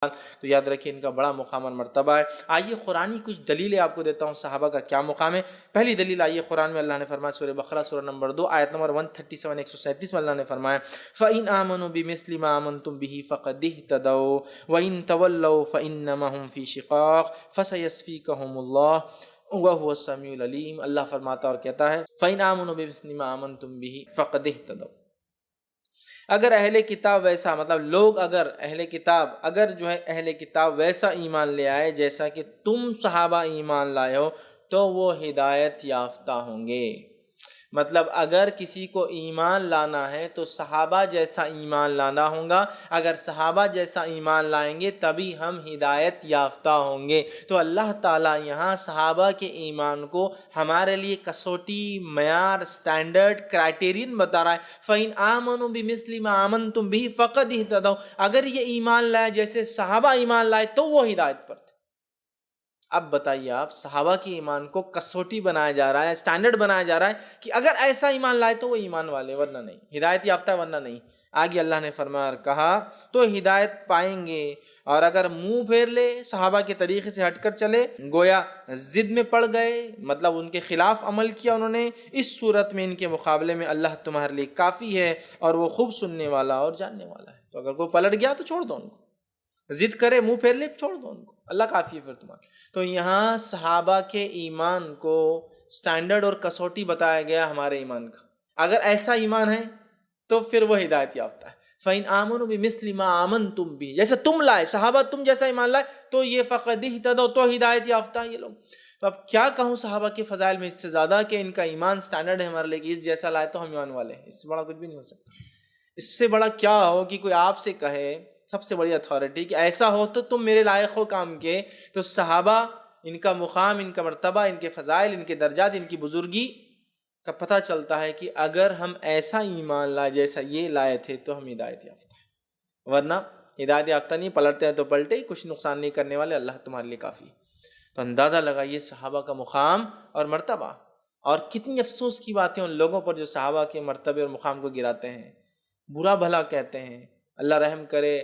تو یاد رکھیے ان کا بڑا مقام اور مرتبہ ہے۔ آئیے قرآنی کچھ دلیلیں آپ کو دیتا ہوں صحابہ کا کیا مقام ہے۔ پہلی دلیل آئیے قرآن میں اللہ نے فرمایا سورہ بقرہ سورہ نمبر 2 آیت نمبر 137 137 میں اللہ نے فرمایا فَإِنْ آمَنُوا بِمِثْلِ مَا آمَنْتُمْ بِهِ فَقَدِ اهْتَدَوْا وَإِنْ تَوَلَّوْا فَإِنَّمَا هُمْ فِي شِقَاقٍ فَسَيَكْفِيكَهُمُ اللَّهُ وَهُوَ السَّمِيعُ الْعَلِيمُ۔ اللہ فرماتا اور کہتا ہے فَإِنْ آمَنُوا بِمِثْلِ مَا آمَنْتُمْ بِهِ فَقَدِ اهْتَدَوْا، اگر اہل کتاب ویسا مطلب لوگ اگر جو ہے اہل کتاب ویسا ایمان لے آئے جیسا کہ تم صحابہ ایمان لائے ہو تو وہ ہدایت یافتہ ہوں گے۔ مطلب اگر کسی کو ایمان لانا ہے تو صحابہ جیسا ایمان لانا ہوگا، اگر صحابہ جیسا ایمان لائیں گے تبھی ہم ہدایت یافتہ ہوں گے۔ تو اللہ تعالیٰ یہاں صحابہ کے ایمان کو ہمارے لیے کسوٹی، معیار، سٹینڈرڈ، کرائٹیرین بتا رہا ہے۔ فَإِنْ آمَنُوا بِمِثْلِ مَا آمَنْتُمْ بِهِ فَقَدِ اهْتَدَوْا، اگر یہ ایمان لائے جیسے صحابہ ایمان لائے تو وہ ہدایت پر تھے۔ اب بتائیے آپ، صحابہ کے ایمان کو کسوٹی بنایا جا رہا ہے، سٹینڈرڈ بنایا جا رہا ہے کہ اگر ایسا ایمان لائے تو وہ ایمان والے ورنہ نہیں، ہدایت یافتہ ورنہ نہیں۔ آگے اللہ نے فرمایا اور کہا تو ہدایت پائیں گے، اور اگر منہ پھیر لے صحابہ کے طریقے سے ہٹ کر چلے، گویا ضد میں پڑ گئے، مطلب ان کے خلاف عمل کیا انہوں نے، اس صورت میں ان کے مقابلے میں اللہ تمہارے لیے کافی ہے اور وہ خوب سننے والا اور جاننے والا ہے۔ تو اگر کوئی پلٹ گیا تو چھوڑ دو ان کو، ضد کرے منہ پھیر لے چھوڑ دو ان کو، اللہ کافی ہے پھر تمہارے۔ تو یہاں صحابہ کے ایمان کو سٹینڈرڈ اور کسوٹی بتایا گیا ہمارے ایمان کا، اگر ایسا ایمان ہے تو پھر وہ ہدایت یافتہ ہے۔ فَإِنْ آمَنُوا بِمِثْلِ مَا آمَنْتُمْ بِهِ، جیسے تم لائے صحابہ، تم جیسا ایمان لائے تو یہ فَقَدِ اهْتَدَوْا، تو ہدایت یافتہ یہ لوگ۔ تو اب کیا کہوں صحابہ کے فضائل میں اس سے زیادہ کہ ان کا ایمان سٹینڈرڈ ہے ہمارے لیے کہ اس جیسا لائے تو ہم ایمان والے ہیں، اس سے بڑا کچھ بھی نہیں ہو سکتا۔ اس سے بڑا کیا ہو کہ کوئی آپ سے کہے، سب سے بڑی اتھارٹی، کہ ایسا ہو تو تم میرے لائق ہو کام کے۔ تو صحابہ، ان کا مقام، ان کا مرتبہ، ان کے فضائل، ان کے درجات، ان کی بزرگی کا پتہ چلتا ہے کہ اگر ہم ایسا ایمان لائے جیسا یہ لائے تھے تو ہم ہدایت یافتہ ہیں، ورنہ ہدایت یافتہ نہیں، پلٹتے ہیں تو پلٹے، کچھ نقصان نہیں کرنے والے، اللہ تمہارے لیے کافی۔ تو اندازہ لگائیے صحابہ کا مقام اور مرتبہ، اور کتنی افسوس کی باتیں ان لوگوں پر جو صحابہ کے مرتبے اور مقام کو گراتے ہیں، برا بھلا کہتے ہیں، اللہ رحم کرے،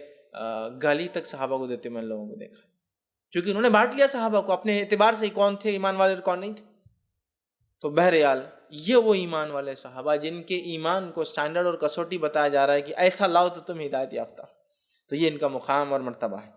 گالی تک صحابہ کو دیتے میں ان لوگوں کو دیکھا، کیونکہ انہوں نے بانٹ لیا صحابہ کو اپنے اعتبار سے، کون تھے ایمان والے اور کون نہیں تھے۔ تو بہرحال یہ وہ ایمان والے صحابہ جن کے ایمان کو سٹینڈرڈ اور کسوٹی بتایا جا رہا ہے کہ ایسا لاؤ تو تم ہدایت یافتہ، تو یہ ان کا مقام اور مرتبہ ہے۔